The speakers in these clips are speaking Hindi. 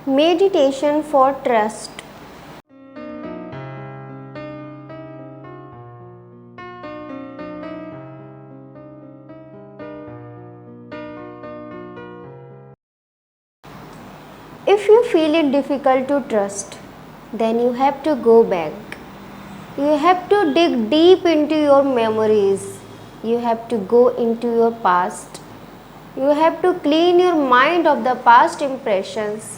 Meditation for trust. If you feel it difficult to trust, then you have to go back. You have to dig deep into your memories. You have to go into your past. You have to clean your mind of the past impressions.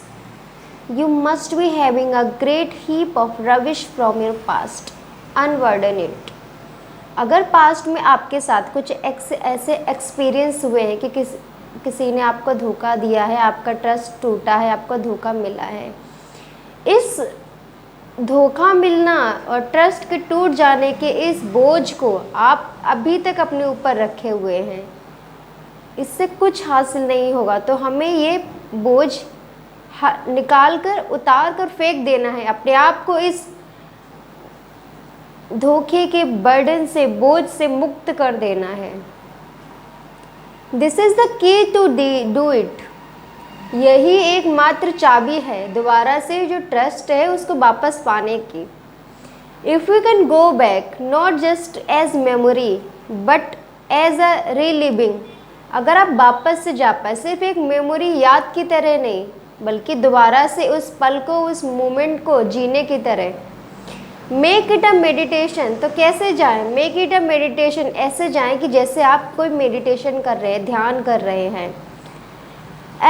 You must be having a great heap of rubbish from your past. Unburden it. अगर पास्ट में आपके साथ कुछ ऐसे एक्सपीरियंस हुए हैं कि किसी ने आपको धोखा दिया है, आपका ट्रस्ट टूटा है, आपको धोखा मिला है, इस धोखा मिलना और ट्रस्ट के टूट जाने के इस बोझ को आप अभी तक अपने ऊपर रखे हुए हैं, इससे कुछ हासिल नहीं होगा। तो हमें ये बोझ निकाल कर, उतार कर फेंक देना है, अपने आप को इस धोखे के बर्डन से, बोझ से मुक्त कर देना है। This is the key to do it. यही एकमात्र चाबी है दोबारा से जो ट्रस्ट है उसको वापस पाने की। If you can go back not just as memory but as a reliving, अगर आप वापस से जा पाए, सिर्फ एक मेमोरी याद की तरह नहीं बल्कि दोबारा से उस पल को, उस मोमेंट को जीने की तरह। Make it a meditation. तो कैसे जाएं? मेक इट अ मेडिटेशन, ऐसे जाएं कि जैसे आप कोई मेडिटेशन कर रहे हैं, ध्यान कर रहे हैं।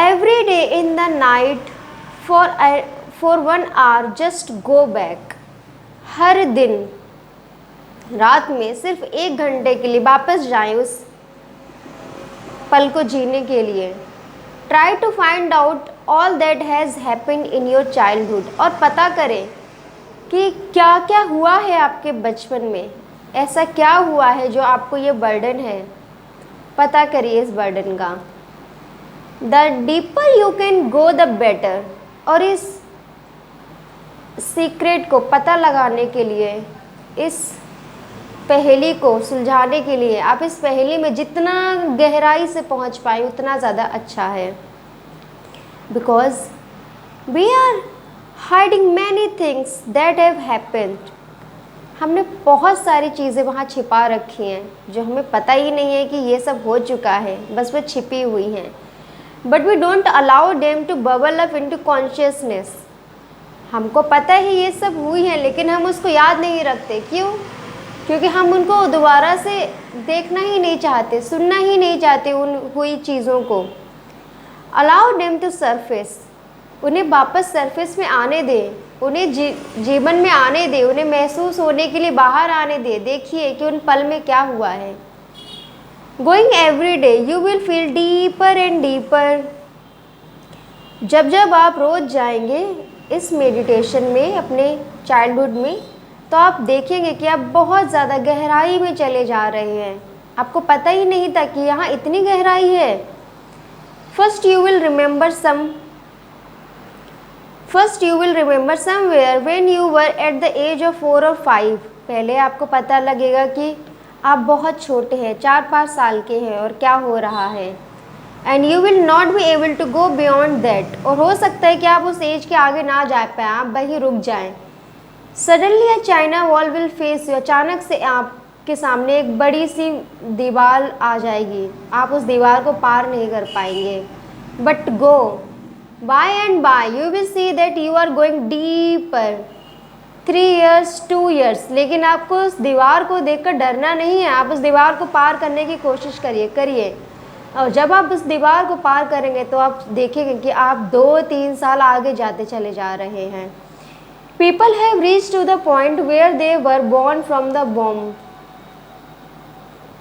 Every day in the night for 1 hour just go back. हर दिन रात में सिर्फ 1 घंटे के लिए वापस जाएं उस पल को जीने के लिए। Try to find out all that has happened in your childhood, और पता करें कि क्या क्या हुआ है आपके बचपन में, ऐसा क्या हुआ है जो आपको ये बर्डन है। पता करिए इस बर्डन का। The deeper you can go the better. और इस सीक्रेट को पता लगाने के लिए, इस पहेली को सुलझाने के लिए, आप इस पहेली में जितना गहराई से पहुंच पाए उतना ज़्यादा अच्छा है। Because we are hiding many things that have happened. हमने बहुत सारी चीज़ें वहाँ छिपा रखी हैं जो हमें पता ही नहीं है कि ये सब हो चुका है, बस वो छिपी हुई हैं। But we don't allow them to bubble up into consciousness. हमको पता है ये सब हुई है लेकिन हम उसको याद नहीं रखते। क्यों? क्योंकि हम उनको दोबारा से देखना ही नहीं चाहते, सुनना ही नहीं चाहते उन हुई चीज़ों को। Allow them to surface. उन्हें वापस सरफेस में आने दें, उन्हें जीवन में आने दें, उन्हें महसूस होने के लिए बाहर आने दें। देखिए कि उन पल में क्या हुआ है। Going every day you will feel deeper and deeper. जब जब आप रोज़ जाएंगे इस मेडिटेशन में, अपने चाइल्डहुड में, तो आप देखेंगे कि आप बहुत ज़्यादा गहराई में चले जा रहे हैं। आपको पता ही नहीं था कि यहाँ इतनी गहराई है। First you will remember somewhere when you were at the age of 4 और 5। पहले आपको पता लगेगा कि आप बहुत छोटे हैं, 4-5 साल के हैं और क्या हो रहा है। And you will not be able to go beyond that. और हो सकता है कि आप उस एज के आगे ना जा पाएँ, आप वहीं रुक जाएं। Suddenly a China wall will face you. अचानक से आपके सामने एक बड़ी सी दीवार आ जाएगी, आप उस दीवार को पार नहीं कर पाएंगे। But go by and by you will see that you are going deeper. 3 years 2 years, लेकिन आपको उस दीवार को देखकर डरना नहीं है। आप उस दीवार को पार करने की कोशिश करिए। और जब आप उस दीवार को पार करेंगे तो आप देखेंगे कि आप 2-3 साल आगे जाते चले जा रहे हैं। People have reached to the point where they were born from the womb.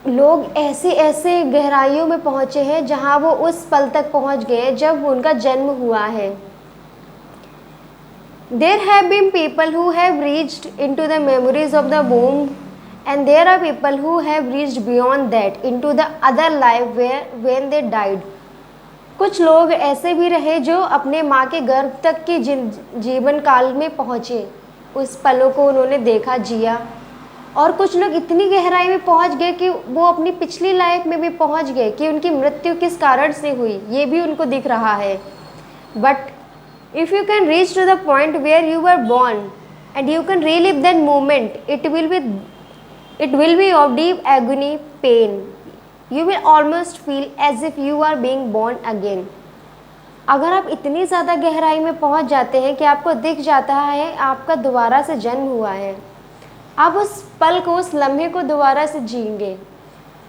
लोग ऐसे गहराइयों में पहुँचे हैं जहाँ वो उस पल तक पहुँच गए हैं जब उनका जन्म हुआ है। There have been people who have reached into the memories of the womb, and there are people who have reached beyond that into the other life when they died. कुछ लोग ऐसे भी रहे जो अपने माँ के गर्भ तक की जीवन काल में पहुँचे, उस पलों को उन्होंने देखा, जिया। और कुछ लोग इतनी गहराई में पहुँच गए कि वो अपनी पिछली लाइफ में भी पहुँच गए कि उनकी मृत्यु किस कारण से हुई ये भी उनको दिख रहा है। But If you can reach to the point where you were born and you can relive that moment, it will be of deep agony, pain. You will almost feel as if you are being born again. अगर आप इतनी ज़्यादा गहराई में पहुंच जाते हैं कि आपको दिख जाता है आपका दोबारा से जन्म हुआ है, आप उस पल को, उस लम्हे को दोबारा से जिएंगे।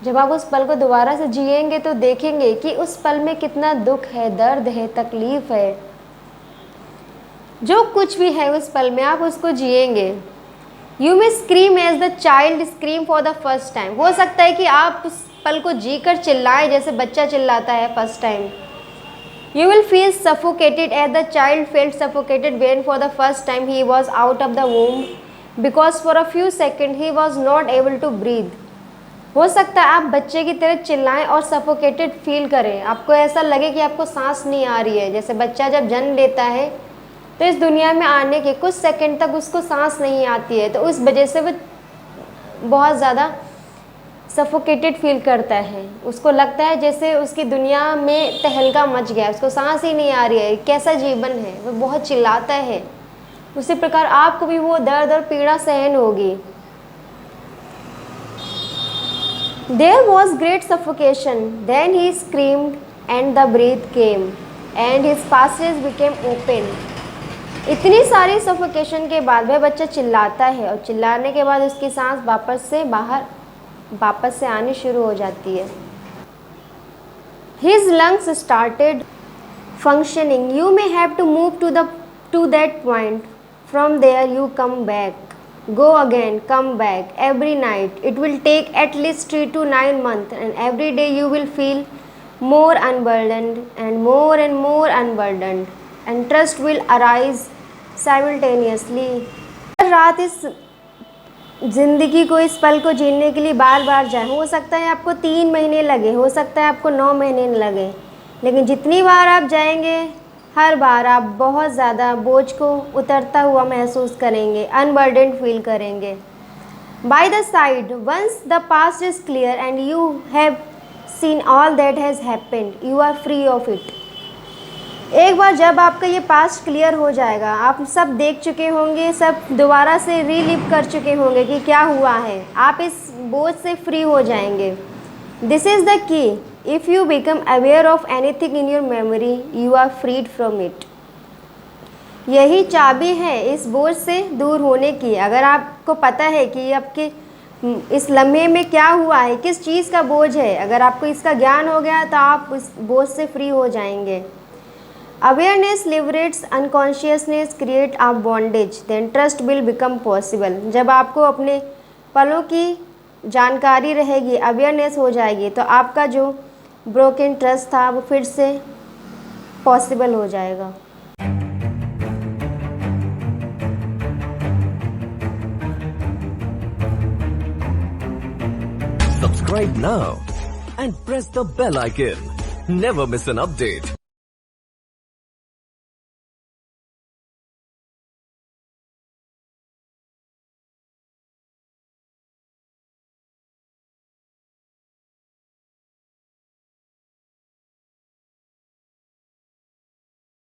जब आप उस पल को दोबारा से जिएंगे तो देखेंगे कि उस पल में कितना दुख है, दर्द है, तकलीफ़ है, जो कुछ भी है उस पल में आप उसको जिएंगे। You may scream as the child scream for the first time. हो सकता है कि आप उस पल को जीकर चिल्लाएं जैसे बच्चा चिल्लाता है first time. You will feel suffocated as the child felt suffocated when for the first time he was out of the womb because for a few second he was not able to breathe. हो सकता है आप बच्चे की तरह चिल्लाएं और सफोकेटेड फील करें, आपको ऐसा लगे कि आपको सांस नहीं आ रही है। जैसे बच्चा जब जन्म लेता है तो इस दुनिया में आने के कुछ सेकंड तक उसको सांस नहीं आती है, तो उस वजह से वो बहुत ज़्यादा सफोकेटेड फील करता है। उसको लगता है जैसे उसकी दुनिया में तहलका मच गया, उसको सांस ही नहीं आ रही है, कैसा जीवन है, वो बहुत चिल्लाता है। उसी प्रकार आपको भी वो दर्द और पीड़ा सहन होगी। There was great suffocation. Then he screamed and the breath came and his passages became open. इतनी सारी सफोकेशन के बाद वह बच्चा चिल्लाता है और चिल्लाने के बाद उसकी सांस वापस से आनी शुरू हो जाती है। His lungs started functioning. You may have to move to that point. From there you come back. Go again, come back every night. It will take at least 3 to 9 months and every day you will feel more unburdened and more unburdened and trust will arise simultaneously. हर रात इस ज़िंदगी को, इस पल को जीने के लिए बार बार जाए। हो सकता है आपको 3 महीने लगे, हो सकता है आपको 9 महीने लगे, लेकिन जितनी बार आप जाएंगे हर बार आप बहुत ज़्यादा बोझ को उतरता हुआ महसूस करेंगे, अनबर्डन्ड फील करेंगे। By the side once the past is clear and you have seen all that has happened, you are free of it. एक बार जब आपका ये पास्ट क्लियर हो जाएगा, आप सब देख चुके होंगे, सब दोबारा से रीलिव कर चुके होंगे कि क्या हुआ है, आप इस बोझ से फ्री हो जाएंगे। This is the key. If you become aware of anything in your memory, you are freed from it. यही चाबी है इस बोझ से दूर होने की। अगर आपको पता है कि आपके इस लम्हे में क्या हुआ है, किस चीज़ का बोझ है, अगर आपको इसका ज्ञान हो गया तो आप उस बोझ से फ्री हो जाएंगे। Awareness liberates, unconsciousness create a bondage, then trust will become possible. जब आपको अपने पलों की जानकारी रहेगी, अवेयरनेस हो जाएगी, तो आपका जो ब्रोकन ट्रस्ट था वो फिर से पॉसिबल हो जाएगा। Subscribe now and press the bell icon. Never miss an update.